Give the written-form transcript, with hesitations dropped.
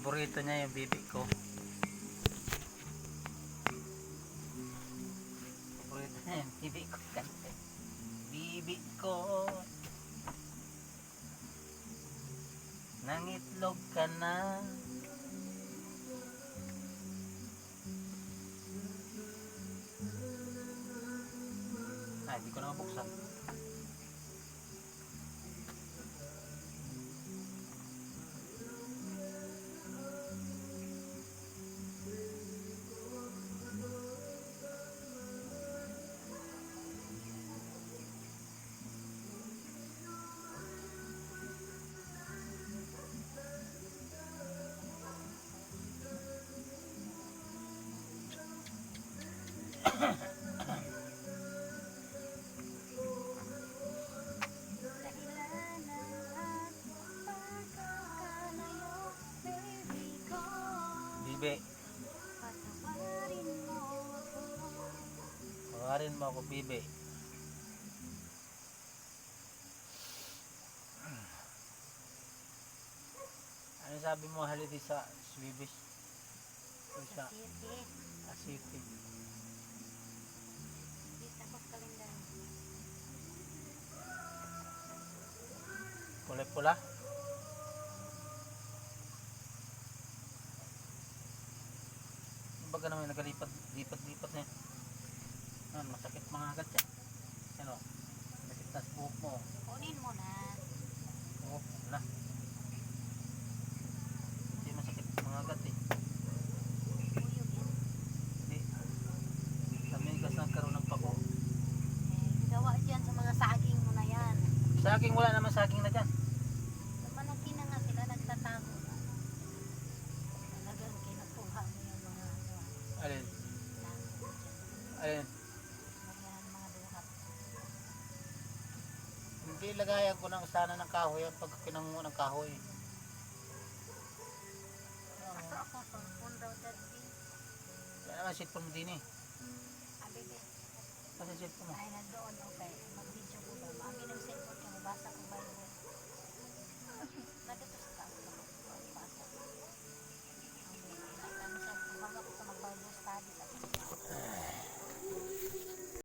Paborito niya yung bibi ko. Paborito niya yung bibi ko. Bibi ko, nangitlog ka na. Ay, hindi ko na mabuksan. Bibi, tawarin mo ako, bibi. Ano sabi mo halili sa Swedish? Sa City. Pula-pula. Baga naman nagalipat-lipat na yan. Yan, masakit mga agad yan. Ano? Masakit na sa buhok mo. Kunin mo na. Oo, na. Hindi masakit mga agad eh. Uyog yan. Hindi. Tamigas na karoon ng pako. Gawa dyan sa mga saging mo na yan. Saging, wala naman saging na dyan. Malaki na nga sila nagtatago na. Talagang kinukuha mo yung mga Alin? lango dyan. Alin? Lagyan mga duhat. Hindi lagayan ko ng sana ng kahoy yan pag pinangungo ng kahoy. Aso ako, phone daw dati. Kaya naman sitpon mo din eh. Abebe. Kasi sitpon mo. Ay, nandoon, okay. Mag-video ko ba? Amin ang cellphone ka, mabasa ko ba yung